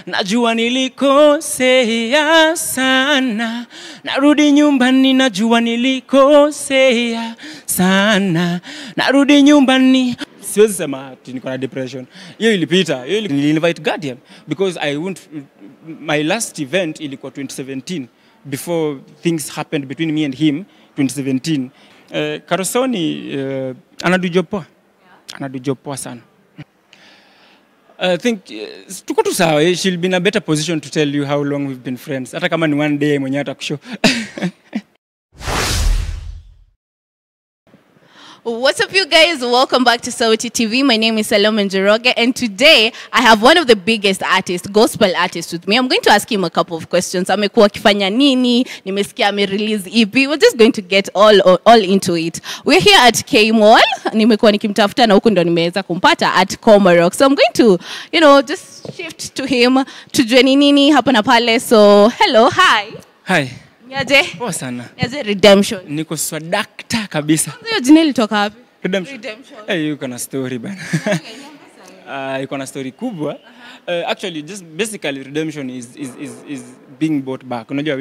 Najua nilikosea sana. Narudi nyumbani, najua nilikosea sana. Narudi nyumbani. Siwezi sema ati niko na depression. Hiyo ilipita. Hiyo nili-invite guardian because my last event ilikuwa 2017 before things happened between me and him 2017. Carrol Sonie anadu job poa sana. I think tuko tu sawa. She'll be in a better position to tell you how long we've been friends. Hata kama ni one day mwenye atakushow. What's up, you guys? Welcome back to Sonie TV. My name is Salome Njoroge, and today I have one of the biggest artists, gospel artists, with me. I'm going to ask him a couple of questions. Amekuwa akifanya nini? Nimesikia ame-release EP. We're just going to get all into it. We're here at K-Mall. Nimekuwa nikimtafuta na huku ndo nimeweza kumpata at Comarock. So I'm going to, just shift to him. Tujue ni nini hapa na pale. So, hello, hi. Hi. Niaje? Poa sana. Niaje Redemption. Niko swadakta kabisa. Hiyo jina ilitoka wapi? Redemption. Yuko na story bana. Yuko na story kubwa. Actually, just basically redemption is being bought back. Unajua,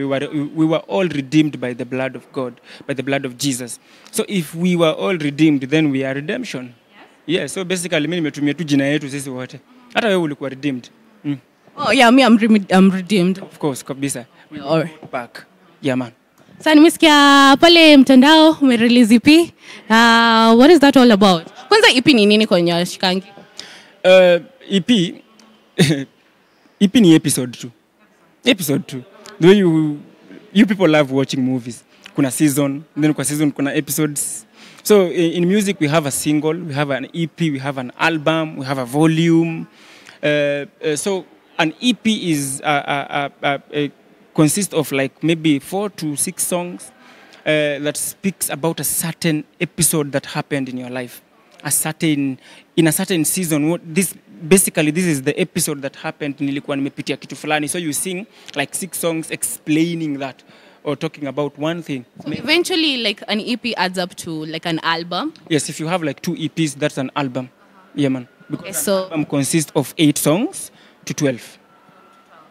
we were all redeemed by the blood of God, by the blood of Jesus. So if we were all redeemed, then we are redemption. Yeah, so basically mimi nimetumia tu jina yetu sisi wote. Hata wewe ulikuwa redeemed. Oh yeah, me I'm redeemed. Of course, kabisa. We All bought back. Yeah, man. Sasa nimesikia pale mtandao umerelease EP. What is that all about? Kwanza EP ni nini kwenye shikangi? EP EP ni episode 2. Episode 2. The way you people love watching movies. Kuna season, then kwa season kuna episodes. So in music we have a single, we have an EP, we have an album, we have a volume. So an EP is consists of like maybe 4 to 6 songs that speaks about a certain episode that happened in your life, in a certain season. This is the episode that happened. Nilikuwa nimepitia kitu fulani. So you sing like 6 songs explaining that or talking about one thing. So eventually, like an EP adds up to like an album. Yes, if you have like 2 EPs, that's an album. Yeah, man. Because okay, so an album consists of 8 songs to 12.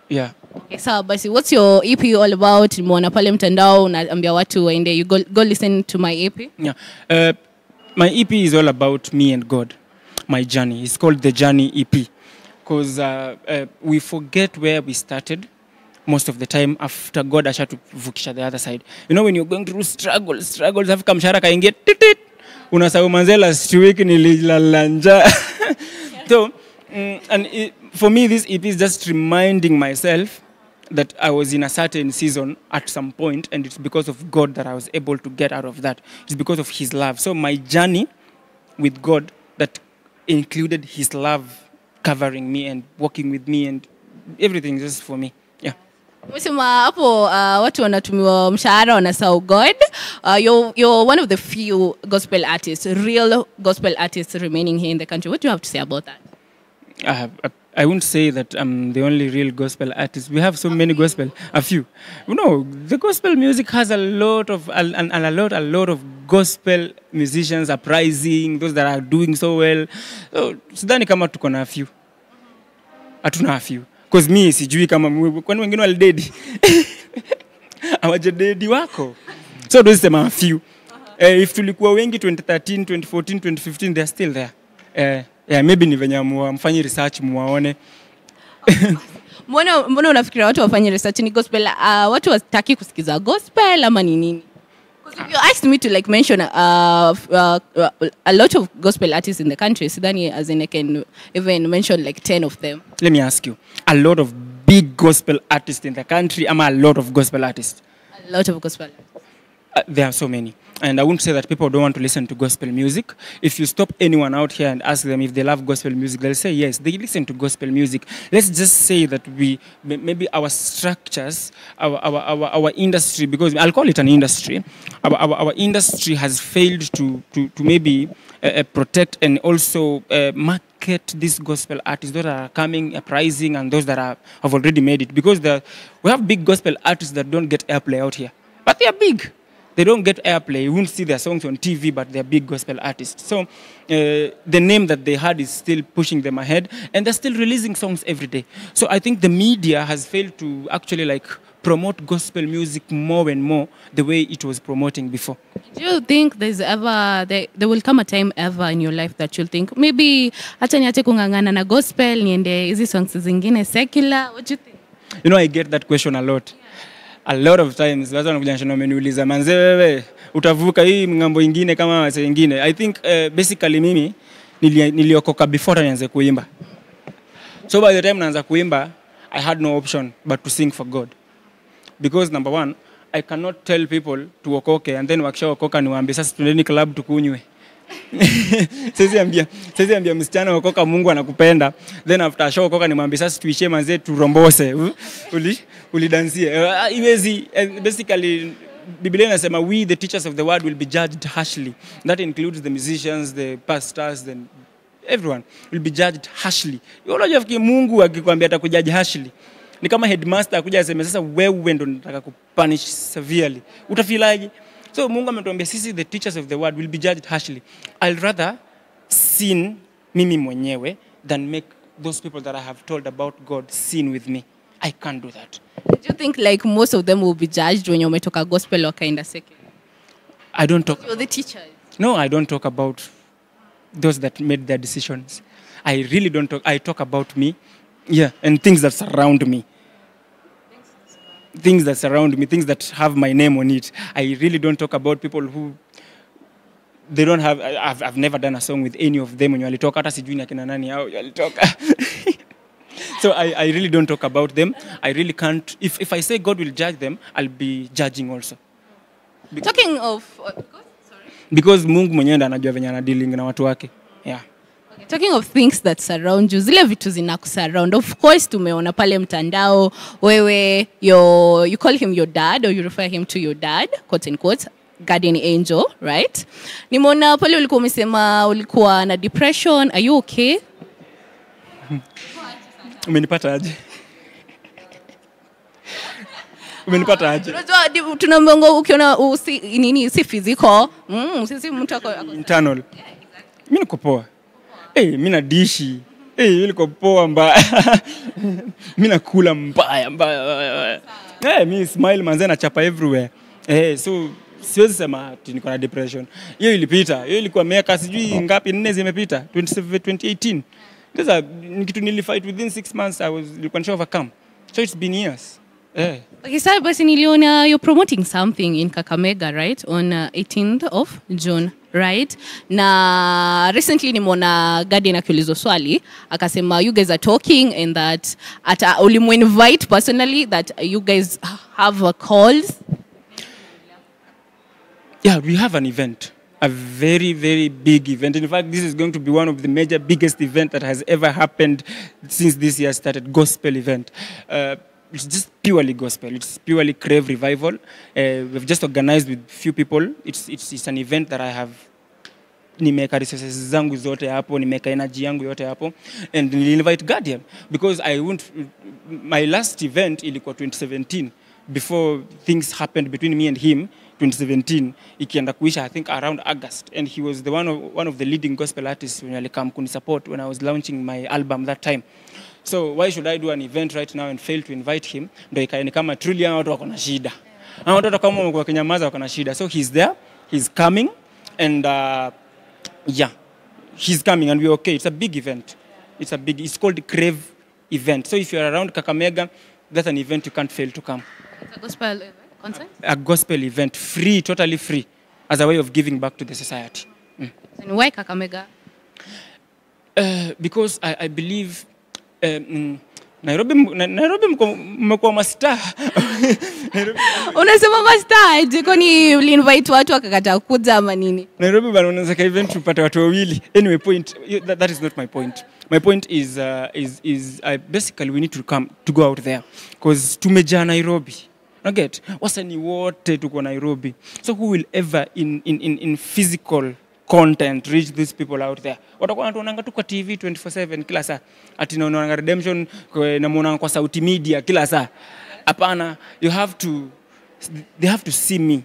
Yeah. Okay, so basi, what's your EP all about? Nimeona pale mtandao unaambia watu waende. You go listen to my EP. Yeah. My EP is all about me and God. My journey. It's called the Journey EP. Because we forget where we started most of the time after God ashatuvukisha the other side. You know, when you're going through struggles, afika mshahara kaingia titit. Unasahau manze last week nililalanja. So, for me, this EP is just reminding myself that I was in a certain season at some point, and it's because of God that I was able to get out of that. It's because of His love. So my journey with God that included His love covering me and walking with me and everything just for me. Yeah. Umesema hapo watu wanatumiwa mshahara wanasahau God. You're one of the few gospel artists, real gospel artists remaining here in the country. What do you have to say about that? I won't say that I'm the only real gospel artist. We have so many gospel, a few. The gospel music has a lot of gospel musicians uprising, those that are doing so well. So sidhani kama tuko na a few. Hatuna a few. Because me sijui kama kwani wengine walidedi. Hawajadedi wako. So those them are a few. If tulikuwa wengi 2013, 2014, 2015, they're still there. Yeah, maybe ni venye mfanye research muwaone. Mbona unafikiria watu wafanye research ni gospel? Watu wataki kusikiza gospel ama ni nini? Because if you asked me to like mention a lot of gospel artists in the country, sidhani as in I can even mention like 10 of them. Let me ask you, a lot of big gospel artists in the country, ama a lot of gospel artists? A lot of gospel artists. There are so many. And I wouldn't say that people don't want to listen to gospel music. If you stop anyone out here and ask them if they love gospel music, they'll say yes, they listen to gospel music. Let's just say that maybe our structures, our industry, because I'll call it an industry, our industry has failed to maybe protect and also market these gospel artists that are coming, uprising, and those that have already made it. Because we have big gospel artists that don't get airplay out here. But they are big. They don't get airplay. You won't see their songs on TV, but they're big gospel artists. So the name that they had is still pushing them ahead, and they're still releasing songs every day. So I think the media has failed to actually like promote gospel music more and more the way it was promoting before. Do you think there will come a time ever in your life that you'll think maybe acha niache kungangana na gospel niende hizi songs zingine secular? What do you think? You know, I get that question a lot. A lot of times watu wanakuja nishana wameniuliza manze wewe utavuka hii ngambo ingine kama wase wengine. I think basically mimi niliokoka before nianze kuimba. So by the time naanza kuimba, I had no option but to sing for God. Because number one, I cannot tell people to okoke and then wakisha okoka niwaambie sasa tuendeni club tukunywe. Sisi ambia msichana okoka Mungu anakupenda, then after show okoka nimwambie sasa tuishie manze turombose. Ulidansie. Iwezi basically Biblia inasema we the teachers of the word will be judged harshly. That includes the musicians, the pastors, and everyone will be judged harshly. Unajua fikiri Mungu akikwambia atakujaji harshly. Ni kama headmaster akuja aseme sasa wewe ndo nataka kupunish severely. Utafilaje? So Mungu ametuambia sisi the teachers of the word will be judged harshly. I'll rather sin mimi mwenyewe than make those people that I have told about God sin with me. I can't do that. Do you think like most of them will be judged when you umetoka gospel or kind of secular? I don't talk. You're the teachers. No, I don't talk about those that made their decisions. I really don't talk. I talk about me, yeah, and things that surround me. Things that surround me, things that have my name on it. I really don't talk about people who they don't have. I've never done a song with any of them. When you talk, hata sijui ni akina nani hao you talk. So I really don't talk about them. I really can't. If I say God will judge them, I'll be judging also. Talking of because Mungu mwenyewe ndo anajua venye ana dealing na watu wake. Yeah. Okay, talking of things that surround you, zile vitu zinakusurround. Of course tumeona pale mtandao wewe you call him your dad or you refer him to your dad, quote unquote, guardian angel, right? Nimeona pale ulikuwa umesema ulikuwa na depression. Are you okay? Umenipata aje? Umenipata aje? Unajua tunamwongo ukiona nini si physical, sisi mtu ako internal. Yeah, exactly. Mimi niko poa. Mimi na dishi. Mimi niko poa mbaya. Mimi nakula mbaya. Mimi smile manze na chapa everywhere. So siwezi sema ati niko na depression. Hiyo ilipita. Hiyo ilikuwa miaka sijui ngapi 4 zimepita. 2018. Sasa nikitu nilifight within 6 months nilikuwa nisha overcome. So it's been years. Okay, sir, basi niliona you're promoting something in Kakamega, right? On 18th of June, right? Na recently nimeona Guardian akiulizwa swali, akasema you guys are talking and that ulimu invite personally that you guys have calls. Yeah, we have an event. A very, very big event. In fact, this is going to be one of the biggest events that has ever happened since this year started, gospel event. It's just purely gospel. It's purely Crave Revival. We've just organized with few people. It's an event that I have nimeka resources zangu zote hapo, nimeka energy yangu yote hapo, and nili invite Guardian because my last event ilikuwa 2017 before things happened between me and him. 2017 ikienda kuisha I think around August, and he was the one of the leading gospel artists when alikam kuni support when I was launching my album that time. So why should I do an event right now and fail to invite him? Ndio ikaeni kama truly watu wako na shida. Watu kama wako kinyamaza wako na shida. So he's there, he's coming, and yeah, he's coming and we're okay. It's a big event. It's called Crave event. So if you're around Kakamega, that's an event you can't fail to come. It's a gospel event? Concert? A gospel event, free, totally free, as a way of giving back to the society. And why Kakamega? Because I believe Nairobi mmekuwa mastaa. Unasema mastaa, jiko ni uliinvite watu wakakataa kuja ama nini? Nairobi bana unaweza ka event tupate watu wawili. Anyway, that is not my point. My point is basically we need to go out there because tumejaa Nairobi. Get wasanii wote tuko Nairobi. So who will ever in physical content reach these people out there? Watakuwa wanatuonanga tu kwa TV 24/7 kila saa. Ati naona Redemption na muona kwa Sauti Media kila saa. Hapana, they have to see me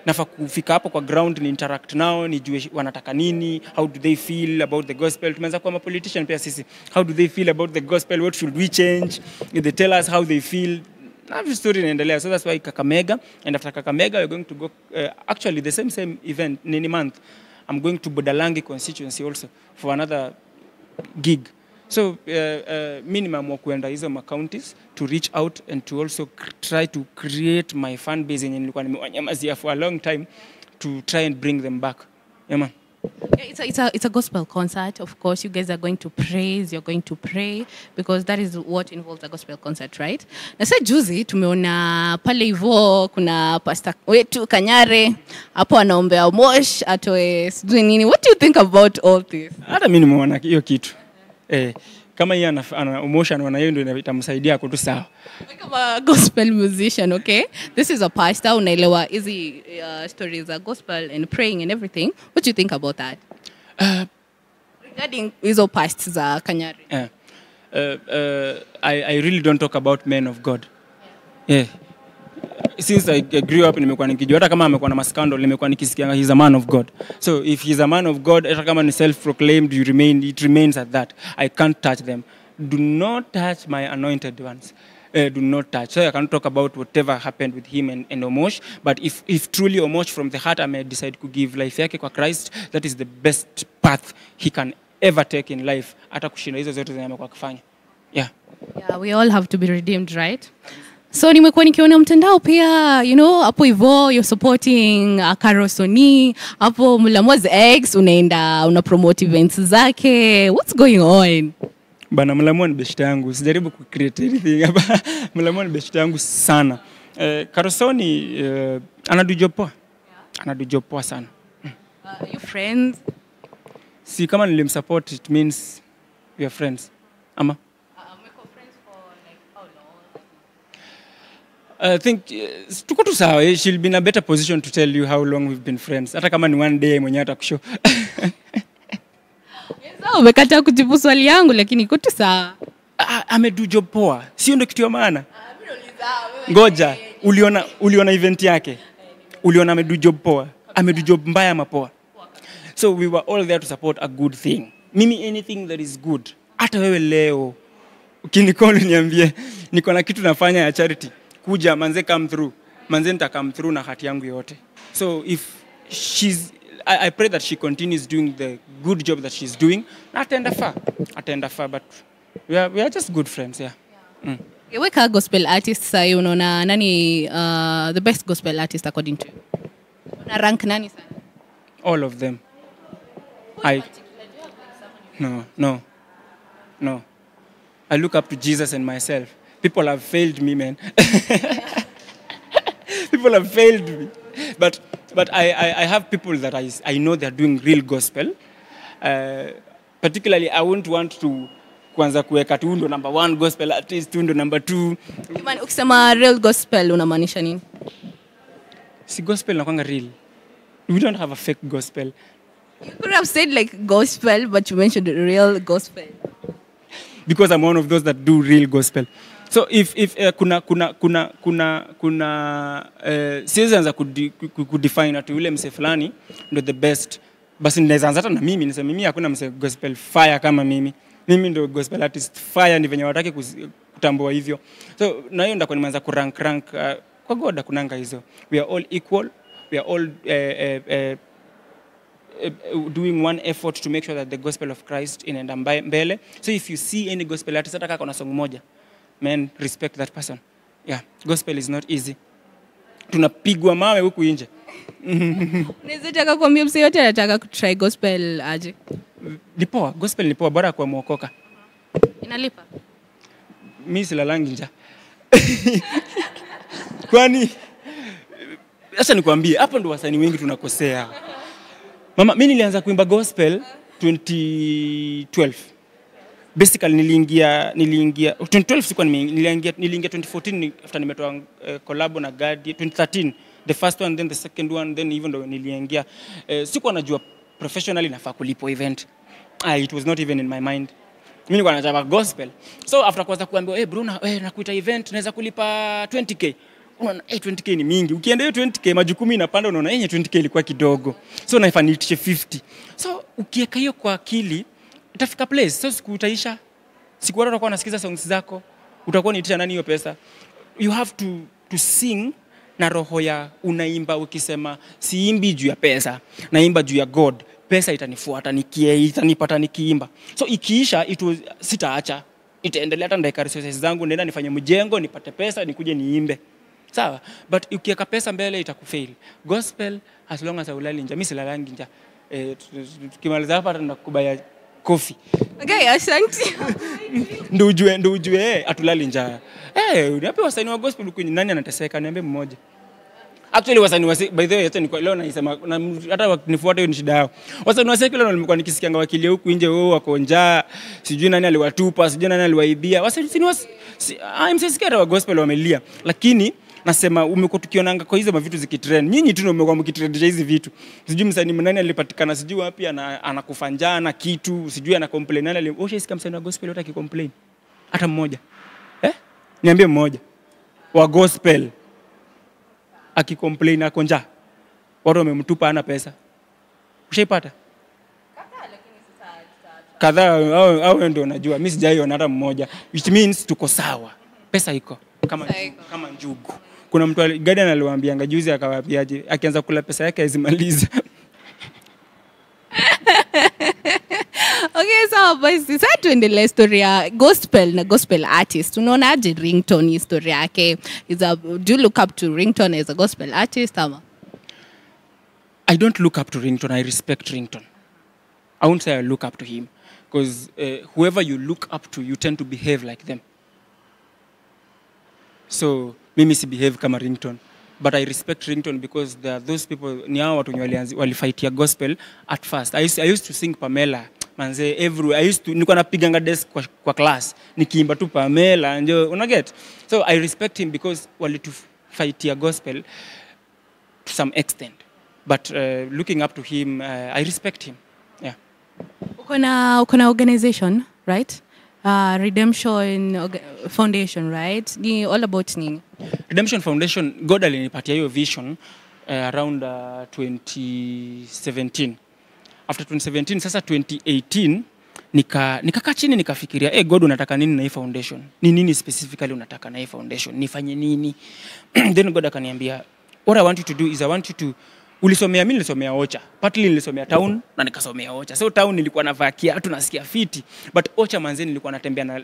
Nafa kufika hapo kwa ground ni interact nao, nijue wanataka nini, how do they feel about the gospel. Tumeanza kuwa politician pia sisi. How do they feel about the gospel? What should we change? If they tell us how they feel, na story inaendelea. So that's why Kakamega, and after Kakamega we're going to go actually the same event in any month. I'm going to Budalangi constituency also for another gig. So minimum wa kuenda hizo counties to reach out and to also try to create my fan base yenye nilikuwa nimewanyamazia for a long time, to try and bring them back. Yeah, man. Yeah, it's a gospel concert. Of course, you guys are going to praise, you're going to pray, because that is what involves a gospel concert, right? Na sasa juzi tumeona pale hivyo kuna pastor wetu Kanyare hapo anaombea Mosh atoe sijui nini. What do you think about all this? Hata mimi nimeona hiyo kitu. Kama yeye ana emotion wana yeye ndio itamsaidia kutu sawa. Kama a gospel musician, okay? This is a pastor, unaelewa hizi stories of gospel and praying and everything. What do you think about that? Regarding hizo pasts za Kanyari. I really don't talk about men of God. Yeah. Since I grew up nimekuwa nikijua hata kama amekuwa na mascandal nimekuwa nikisikia he's a man of God. So if he's a man of God, hata kama ni self-proclaimed, it remains at that. I can't touch them. Do not touch my anointed ones. Do not touch. So I can't talk about whatever happened with him and Omosh. But if truly Omosh from the heart I may decide to give life yake kwa Christ, that is the best path he can ever take in life. Hata kushinda hizo zote zenye amekuwa akifanya. Yeah. Yeah, we all have to be redeemed, right? So nimekuwa nikiona mtandao pia, you know, hapo hivyo you're supporting Carrol Sonie, hapo Mulamwah'S una promote events zake. What's going on? Bana Mulamwa ni beshte yangu. Sijaribu ku create anything hapa. Mulamwa ni beshte yangu sana. Carrol Sonie anadu job poa. Anadu job poa sana. Are you friends? Si kama nilimsupport, it means we are friends. Ama? I think tuko tu sawa. She'll be in a better position to tell you how long we've been friends. Hata kama ni one day mwenye atakushow. Sawa, umekataa kujibu swali yangu lakini iko tu sawa. Amedu job poa. Sio ndio kitu ya maana? Ngoja, uliona event yake. Uliona amedu job poa. Amedu job mbaya mapoa. So we were all there to support a good thing. Mimi anything that is good. Hata wewe leo ukinikolo niambie niko na kitu nafanya ya charity. Kuja manze come through. Manze nita come through na hati yangu yote. So if I pray that she continues doing the good job that she's doing. Atenda far, but we are just good friends, yeah. Weka gospel artist sahi unaona nani the best gospel artist according to you? Una rank nani sana? All of them. No. I look up to Jesus and myself. People have failed me, man. People have failed me. But I have people that I know they're doing real gospel. Particularly, I won't want to kwanza kuweka tu ndo number 1 gospel artist, tu ndo number 2. Ukisema real gospel unamaanisha nini? Si gospel nakwanga real. We don't have a fake gospel. You could have said like gospel, but you mentioned real gospel. Because I'm one of those that do real gospel. So if kuna siwezi anza kudefine ati yule mse fulani ndo the best. Basi naweza anza hata na mimi nisema mimi hakuna mse gospel fire kama mimi. Mimi ndo gospel artist fire, ni venye wataki kutambua hivyo. So na hiyo ndako nimeanza kurank kwa God kunanga hizo. We are all equal. We are all doing one effort to make sure that the gospel of Christ inaenda mbele. So if you see any gospel artist hata kama una song moja, man, respect that person. Yeah, gospel is not easy. Tunapigwa mawe huku nje. Unaweza kuambia mse yote anataka kutry gospel aje? Ni poa, gospel ni poa, bora kwa muokoka. Inalipa? Mimi silalangi nja. Kwani acha nikwambie, hapo ndo wasanii wengi tunakosea. Mama, mimi nilianza kuimba gospel 2012. Basically niliingia 2012 sikuwa niliingia 2014 after nimetoa collab na Gadi 2013, the first one, then the second one, then even though niliingia sikuwa najua professionally nafaa kulipo event. It was not even in my mind. Mimi nilikuwa najua gospel. So after kwanza kuambiwa bro nakuita event naweza kulipa 20k. unaona 20k ni mingi. Ukienda hiyo 20k majukumu inapanda, unaona 20k ilikuwa kidogo. So naifanitishe 50. So ukiweka hiyo kwa akili, utafika place. So siku utaisha. Siku watu watakuwa wanasikiza songs zako, utakuwa niitisha nani hiyo pesa? You have to sing na roho ya unaimba ukisema siimbi juu ya pesa, naimba juu ya God. Pesa itanifuata itanipata nikiimba. So ikiisha sitaacha. Itaendelea hata ndaika resources zangu, nenda nifanye mjengo, nipate pesa, nikuje niimbe. Sawa? But ukiweka pesa mbele itakufail. Gospel as long as ulali njaa, mimi silalangi njaa. Tukimaliza hapa tunakubaya coffee. Okay, asante. Ndio ujue atulali njaa. Niambie wasanii wa gospel huko nani anateseka, niambie mmoja. Actually wasanii by the way hata leo naisema hata nifuate hiyo ni shida yao. Wasanii wa secular nilikuwa nikisikianga wakilia huku nje wako njaa, sijui nani aliwatupa, sijui nani aliwaibia. Wasanii msisikia wa gospel wamelia. Lakini nasema umekuwa tukionanga kwa hizo mavitu zikitrend. Nyinyi tu ndio mmekuwa mkitrendisha hizi vitu. Sijui msanii nani alipatikana, sijui wapi anakufa njaa na kitu, sijui ana complain nani ushaisikia msanii wa gospel hata akicomplain. Hata mmoja. Niambie mmoja. Wa gospel akicomplain ako njaa. Watu wamemtupa hana pesa. Ushaipata? Kadhaa au ndio unajua. Mimi sijaiona hata mmoja. Which means tuko sawa. Pesa iko kama njugu. Kuna mtu Guardian aliwaambianga juzi akawaambiaje akianza kula pesa yake azimaliza. Okay, so basi sasa tuendelee story ya gospel na gospel artist. Unaonaje Ringtone historia yake? Do you look up to Ringtone as a gospel artist ama? I don't look up to Ringtone, I respect Ringtone. I won't say I look up to him because whoever you look up to you tend to behave like them. So mimi si behave kama Ringtone, but I respect Ringtone because there are those people ni hao watu walifightia gospel at first. I used to sing Pamela manze nilikuwa napiganga desk kwa class nikiimba tu Pamela ndio una get. So I respect him because walifightia gospel to some extent, but looking up to him I respect him. Yeah. Uko na organization, right? Redemption Foundation, right? Ni all about nini? Redemption Foundation, God alinipatia hiyo vision around 2017. After 2017, sasa 2018 nikakaa chini nikafikiria, God unataka nini na hii foundation? Ni nini specifically unataka na hii foundation? Nifanye nini? Then God akaniambia, what I want you to do is I want you to mimi nilisomea Ocha. Partly nilisomea town na nikasomea Ocha. So town nilikuwa navaa kiatu nasikia fiti, but Ocha manzeni nilikuwa natembea na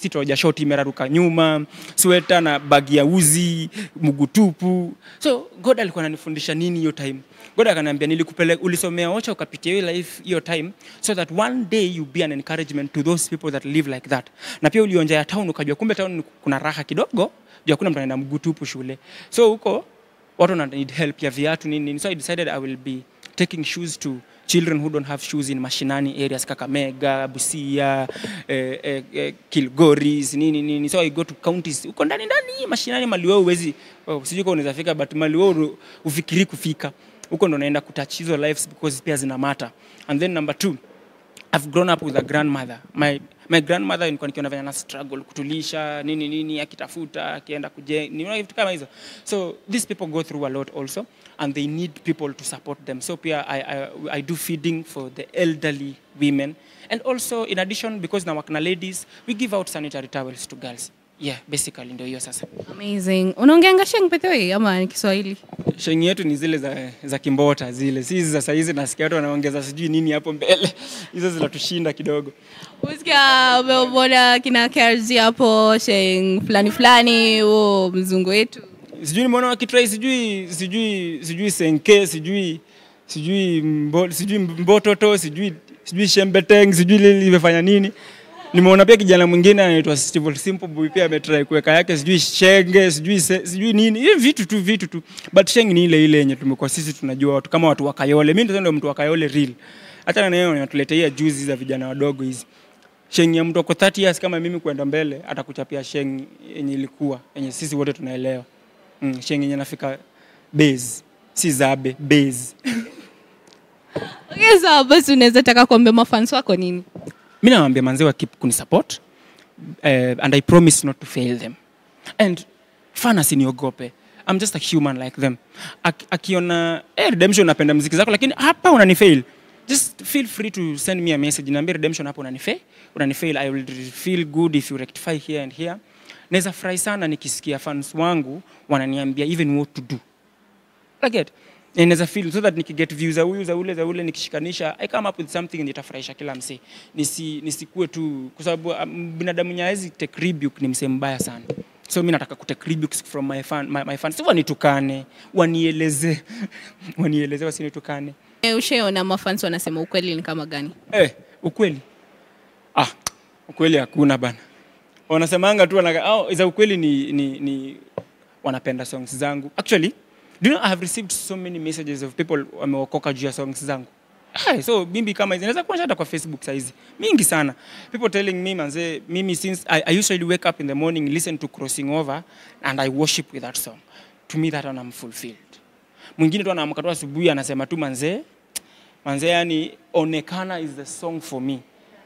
si toja short imeraruka nyuma, sweater na bagi ya uzi, mugutupu. So God alikuwa ananifundisha nini hiyo time? God akaniambia ulisomea Ocha ukapitia hiyo life hiyo time so that one day you be an encouragement to those people that live like that. Na pia ulionja ya town ukajua kumbe town kuna raha kidogo, jua kuna mtu anaenda mugutupu shule. So huko watu need help ya viatu nini. So I decided I will be taking shoes to children who don't have shoes in mashinani areas, Kakamega, Busia, Kilgoris, nini. So I go to counties uko ndani mashinani mali wewe uwezi sijui kwa unaweza fika, but mali wewe ufikiri kufika uko ndo naenda kutouch hizo lives because pia zina matter. And then number 2, I've grown up with a grandmother. My grandmother nilikuwa nikiona vile ana struggle kutulisha nini akitafuta akienda niona vitu kama hizo. So these people go through a lot also and they need people to support them. So pia I do feeding for the elderly women, and also in addition because na work na ladies we give out sanitary towels to girls. Yeah, basically ndio hiyo sasa. Amazing. Unaongeanga sheng pethewe ama ni Kiswahili? Sheng yetu ni zile za Kimbota zile. Si hizi sasa hizi nasikia watu wanaongeza sijui nini hapo mbele. Hizo zinatushinda kidogo. Usikia umeona kina KRG hapo sheng fulani mzungu wetu. Sijui nimeona wakitry sijui senke, sijui mbototo, sijui shembeteng, sijui limefanya nini. Nimeona pia kijana mwingine anaitwa Steve Simple Boy pia ametry kuweka yake sijui shenge, sijui nini. Hivi vitu tu. But shenge ni ile yenye tumekuwa sisi tunajua watu kama watu wa Kayole. Mimi ndio mtu wa Kayole real. Hata na yeye anatuletea juzi za vijana wadogo hizi. Shenge ya mtu kwa 30 years kama mimi kwenda mbele atakuchapia shenge yenye ilikuwa yenye sisi wote tunaelewa. Shenge yenye nafika base, si zabe base. Okay, so basi unaweza taka kuambia mafans wako nini? Mimi nawaambia manze wa keep kunisupport and I promise not to fail them. And Fana siniogope. I'm just a human like them. Akiona Redemption napenda muziki zako lakini hapa unanifail. Just feel free to send me a message. Niambie Redemption hapa unanifail. I will feel good if you rectify here and here. Naweza furahi sana nikisikia fans wangu wananiambia even what to do. Like it. Naweza feel so that nikiget views za ule nikishikanisha I come up with something nitafurahisha kila msee. Nisikue tu kwa sababu binadamu nyaezi take rebuke ni msee mbaya sana. So mimi nataka kutake rebukes from my fans. Sio wanitukane, wanieleze wasinitukane. Ushaona mafans wanasema ukweli ni kama gani? Ukweli. Ukweli hakuna bana. Wanasemanga tu za ukweli ni wanapenda songs zangu. Actually, do you know I have received so many messages of people wameokoka juu ya songs zangu. So bimbi kama hizi naweza kuonyesha hata kwa Facebook saizi. Mingi sana. People telling me manze mimi since I usually wake up in the morning, listen to Crossing Over and I worship with that song. To me that one I'm fulfilled. Mwingine tu anaamka tu asubuhi anasema tu manze yani Onekana is the song for me.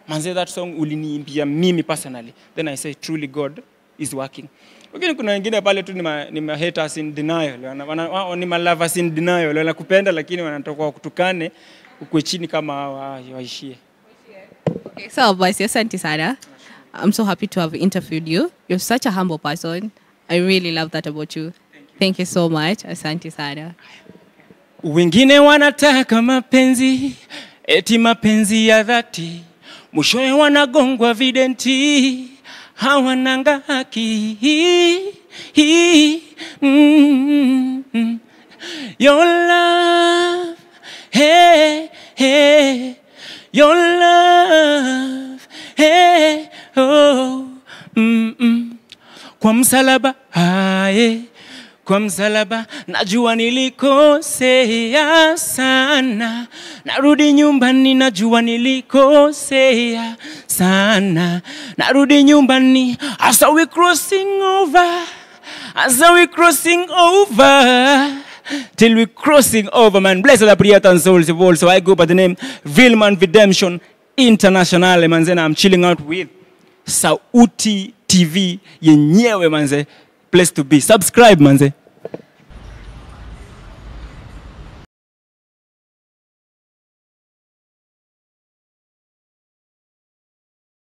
Manze that song uliniimbia mimi personally. Then I say truly God is working. Lakini kuna wengine pale tu ni ma haters in denial. Ni ma lovers in denial. Wanakupenda lakini wanatoka kutukane ukwe chini kama waishie. Okay, so basi asante sana. I'm so happy to have interviewed you. You're such a humble person. I really love that about you. Thank you so much. Asante sana. Wengine wanataka mapenzi, eti mapenzi ya dhati. Mwishowe wanagongwa videnti, hawananga haki. Your love, hey, your love, hey, oh, Kwa msalaba, kwa msalaba, najua nilikosea sana. Narudi nyumbani, najua nilikosea sana. Narudi nyumbani, as we crossing over, till we crossing over, man. Blessed are Priatan souls of all. So I go by the name Vilman Redemption International, manzena. I'm chilling out with Sauti TV yenyewe, manze. Place to be. Subscribe, manze.